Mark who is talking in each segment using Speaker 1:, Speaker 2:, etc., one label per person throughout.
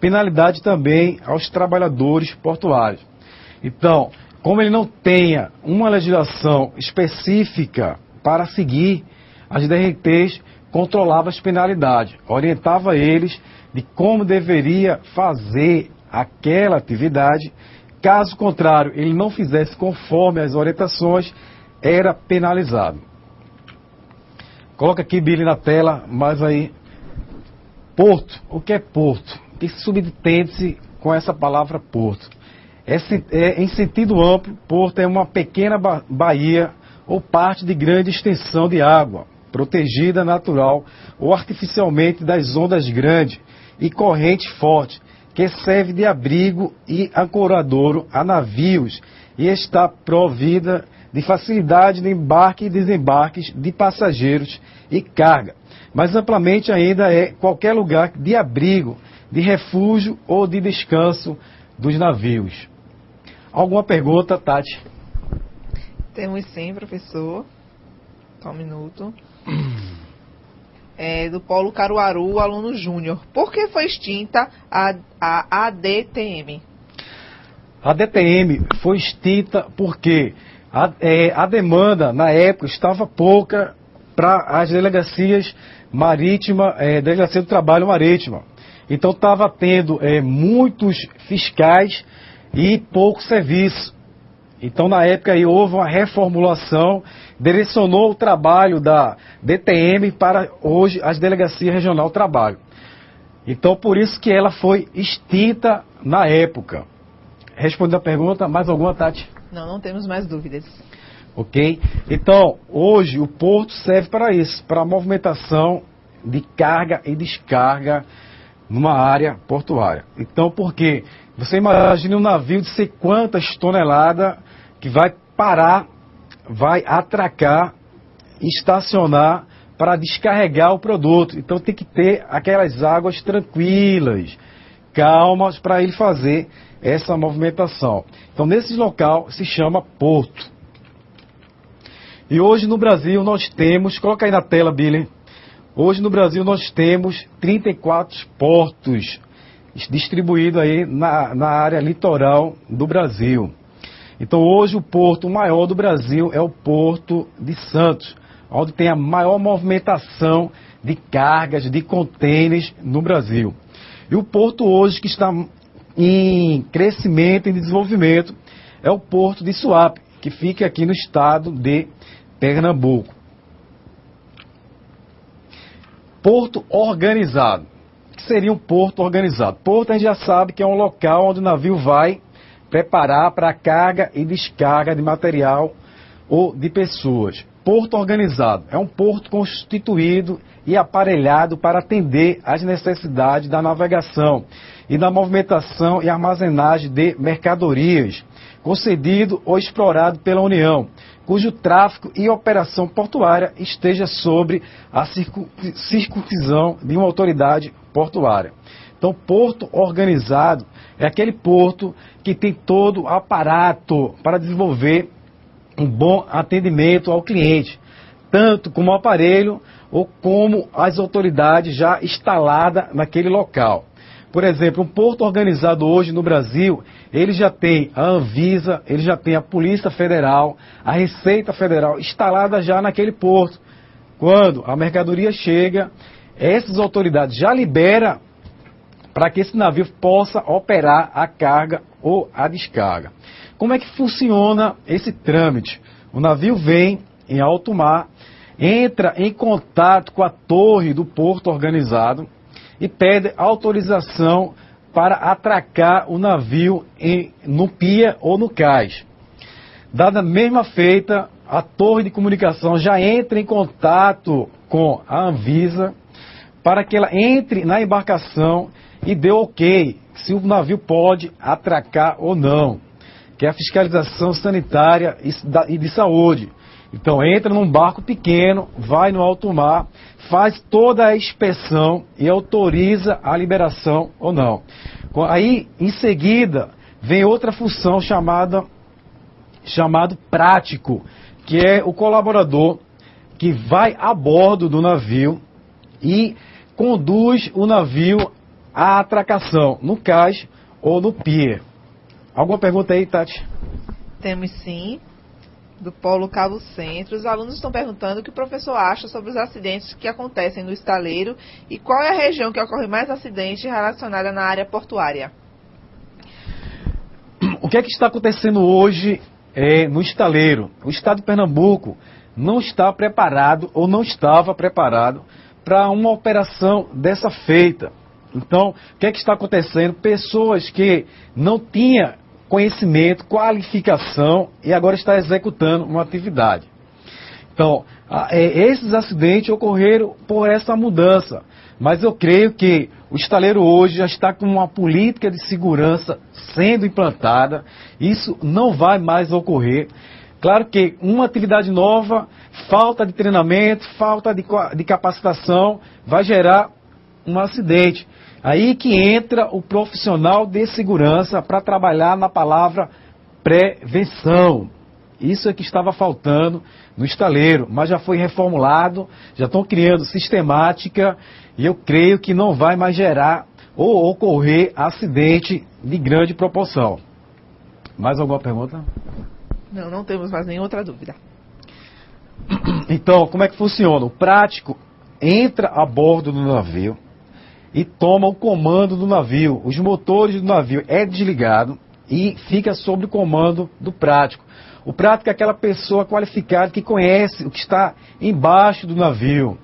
Speaker 1: penalidade também aos trabalhadores portuários. Então, como ele não tenha uma legislação específica para seguir, as DRTs controlavam as penalidades, orientava eles de como deveria fazer aquela atividade. Caso contrário, ele não fizesse conforme as orientações, era penalizado. Coloca aqui, Billy, na tela, mas aí, porto. O que é porto? O que subentende-se com essa palavra porto? Em sentido amplo, porto é uma pequena baía ou parte de grande extensão de água, protegida natural ou artificialmente das ondas grandes e corrente forte, que serve de abrigo e ancoradouro a navios e está provida de facilidade de embarque e desembarques de passageiros e carga, mas amplamente ainda é qualquer lugar de abrigo, de refúgio ou de descanso dos navios. Alguma pergunta, Tati?
Speaker 2: Temos sim, professor. Só um minuto. Do Polo Caruaru, aluno júnior. Por que foi extinta a ADTM?
Speaker 1: A ADTM foi extinta porque a demanda, na época, estava pouca para as delegacias marítimas, Delegacia do Trabalho Marítima. Então estava tendo muitos fiscais e pouco serviço. Então, na época, aí, houve uma reformulação, direcionou o trabalho da DTM para, hoje, as Delegacias Regional do Trabalho. Então, por isso que ela foi extinta na época. Respondendo a pergunta, mais alguma, Tati?
Speaker 2: Não temos mais dúvidas.
Speaker 1: Ok? Então, hoje, o porto serve para isso, para a movimentação de carga e descarga numa área portuária. Então, por quê? Você imagina um navio de sei quantas toneladas que vai parar, vai atracar, estacionar para descarregar o produto. Então tem que ter aquelas águas tranquilas, calmas, para ele fazer essa movimentação. Então nesse local se chama porto. E hoje no Brasil nós temos, coloca aí na tela, Billy, hoje no Brasil nós temos 34 portos distribuído aí na área litoral do Brasil. Então hoje o porto maior do Brasil é o Porto de Santos, onde tem a maior movimentação de cargas, de contêineres no Brasil. E o porto hoje que está em crescimento e desenvolvimento é o Porto de Suape, que fica aqui no estado de Pernambuco. Porto organizado. O que seria um porto organizado? Porto a gente já sabe que é um local onde o navio vai preparar para carga e descarga de material ou de pessoas. Porto organizado é um porto constituído e aparelhado para atender às necessidades da navegação e da movimentação e armazenagem de mercadorias, concedido ou explorado pela União, cujo tráfego e operação portuária esteja sobre a circuncisão de uma autoridade portuária. Então, porto organizado é aquele porto que tem todo o aparato para desenvolver um bom atendimento ao cliente, tanto como o aparelho ou como as autoridades já instaladas naquele local. Por exemplo, um porto organizado hoje no Brasil, ele já tem a Anvisa, ele já tem a Polícia Federal, a Receita Federal instalada já naquele porto. Quando a mercadoria chega, essas autoridades já liberam para que esse navio possa operar a carga ou a descarga. Como é que funciona esse trâmite? O navio vem em alto mar, entra em contato com a torre do porto organizado e pede autorização para atracar o navio no pia ou no cais. Dada a mesma feita, a torre de comunicação já entra em contato com a Anvisa para que ela entre na embarcação e dê ok se o navio pode atracar ou não, que é a fiscalização sanitária e de saúde. Então entra num barco pequeno, vai no alto mar, faz toda a inspeção e autoriza a liberação ou não. Aí, em seguida, vem outra função chamado prático, que é o colaborador que vai a bordo do navio e conduz o navio a atracação no cais ou no pier. Alguma pergunta aí, Tati?
Speaker 2: Temos sim, do Polo Cabo Centro. Os alunos estão perguntando o que o professor acha sobre os acidentes que acontecem no estaleiro e qual é a região que ocorre mais acidentes relacionada na área portuária.
Speaker 1: O que é que está acontecendo hoje no estaleiro? O estado de Pernambuco não está preparado ou não estava preparado para uma operação dessa feita. Então, o que é que está acontecendo? Pessoas que não tinham conhecimento, qualificação e agora está executando uma atividade. Então, esses acidentes ocorreram por essa mudança. Mas eu creio que o estaleiro hoje já está com uma política de segurança sendo implantada. Isso não vai mais ocorrer. Claro que uma atividade nova, falta de treinamento, falta de capacitação, vai gerar um acidente. Aí que entra o profissional de segurança para trabalhar na palavra prevenção. Isso é que estava faltando no estaleiro, mas já foi reformulado, já estão criando sistemática e eu creio que não vai mais gerar ou ocorrer acidente de grande proporção. Mais alguma pergunta?
Speaker 2: Não, não temos mais nenhuma outra dúvida.
Speaker 1: Então, como é que funciona? O prático entra a bordo do navio e toma o comando do navio. Os motores do navio é desligado e fica sob o comando do prático. O prático é aquela pessoa qualificada que conhece o que está embaixo do navio.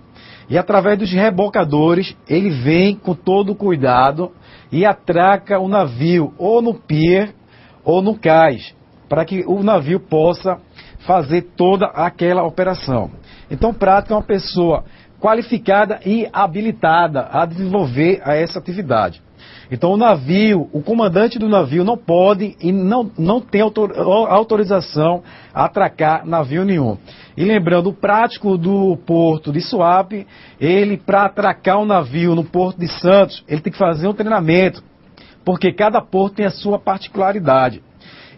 Speaker 1: E através dos rebocadores, ele vem com todo o cuidado e atraca o navio ou no pier ou no cais, para que o navio possa fazer toda aquela operação. Então, o prático é uma pessoa qualificada e habilitada a desenvolver essa atividade. Então, o navio, o comandante do navio não pode e não tem autorização a atracar navio nenhum. E lembrando, o prático do porto de Suape, ele, para atracar um navio no porto de Santos, ele tem que fazer um treinamento, porque cada porto tem a sua particularidade.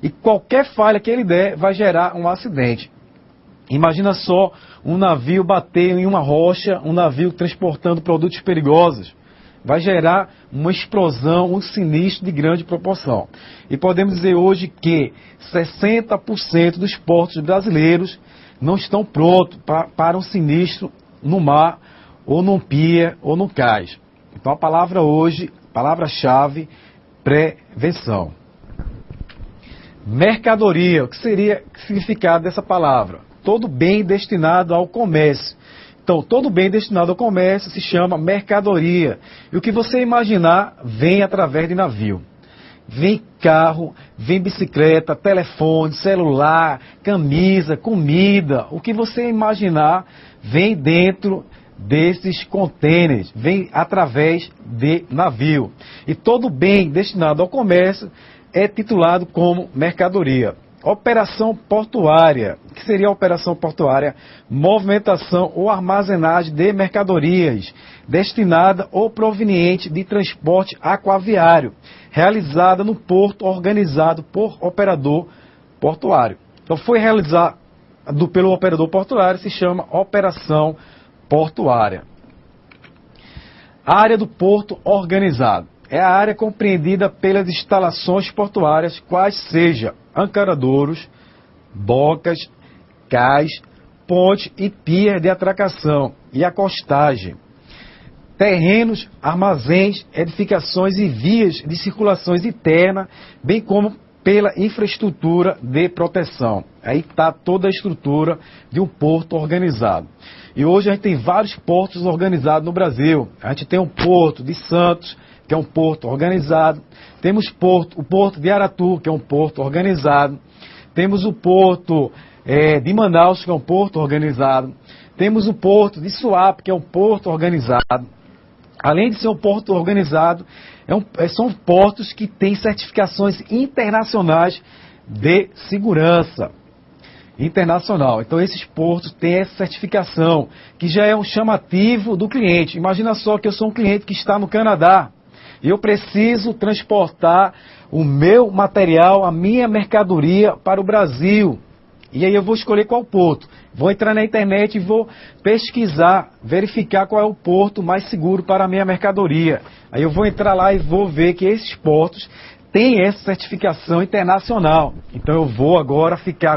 Speaker 1: E qualquer falha que ele der vai gerar um acidente. Imagina só um navio bater em uma rocha, um navio transportando produtos perigosos. Vai gerar uma explosão, um sinistro de grande proporção. E podemos dizer hoje que 60% dos portos brasileiros não estão prontos para um sinistro no mar, ou num pier, ou no cais. Então a palavra hoje, palavra-chave, prevenção. Mercadoria, o que seria o significado dessa palavra? Todo bem destinado ao comércio. Então, todo bem destinado ao comércio se chama mercadoria. E o que você imaginar vem através de navio. Vem carro, vem bicicleta, telefone, celular, camisa, comida. O que você imaginar vem dentro desses contêineres, vem através de navio. E todo bem destinado ao comércio é titulado como mercadoria. Operação portuária. O que seria a operação portuária? Movimentação ou armazenagem de mercadorias destinada ou proveniente de transporte aquaviário, realizada no porto organizado por operador portuário. Então foi realizado pelo operador portuário, se chama operação portuária. Área do porto organizado. É a área compreendida pelas instalações portuárias, quais seja ancaradouros, docas, cais, ponte e pier de atracação e acostagem. Terrenos, armazéns, edificações e vias de circulações interna, bem como pela infraestrutura de proteção. Aí está toda a estrutura de um porto organizado. E hoje a gente tem vários portos organizados no Brasil. A gente tem um porto de Santos, que é um porto organizado. Temos o porto de Aratu, que é um porto organizado. Temos o porto de Manaus, que é um porto organizado. Temos o porto de Suape, que é um porto organizado. Além de ser um porto organizado, são portos que têm certificações internacionais de segurança internacional. Então esses portos têm essa certificação, que já é um chamativo do cliente. Imagina só que eu sou um cliente que está no Canadá. E eu preciso transportar o meu material, a minha mercadoria para o Brasil. E aí eu vou escolher qual porto. Vou entrar na internet e vou pesquisar, verificar qual é o porto mais seguro para a minha mercadoria. Aí eu vou entrar lá e vou ver que esses portos têm essa certificação internacional. Então eu vou agora ficar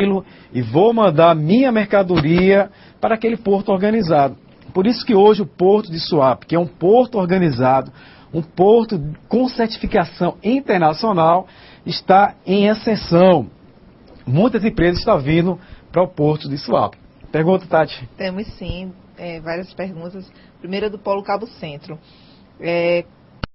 Speaker 1: e vou mandar minha mercadoria para aquele porto organizado. Por isso que hoje o porto de Suape, que é um porto organizado, um porto com certificação internacional, está em ascensão. Muitas empresas estão vindo para o porto de Suape. Pergunta, Tati?
Speaker 2: Temos sim, várias perguntas. Primeira do Polo Cabo Centro.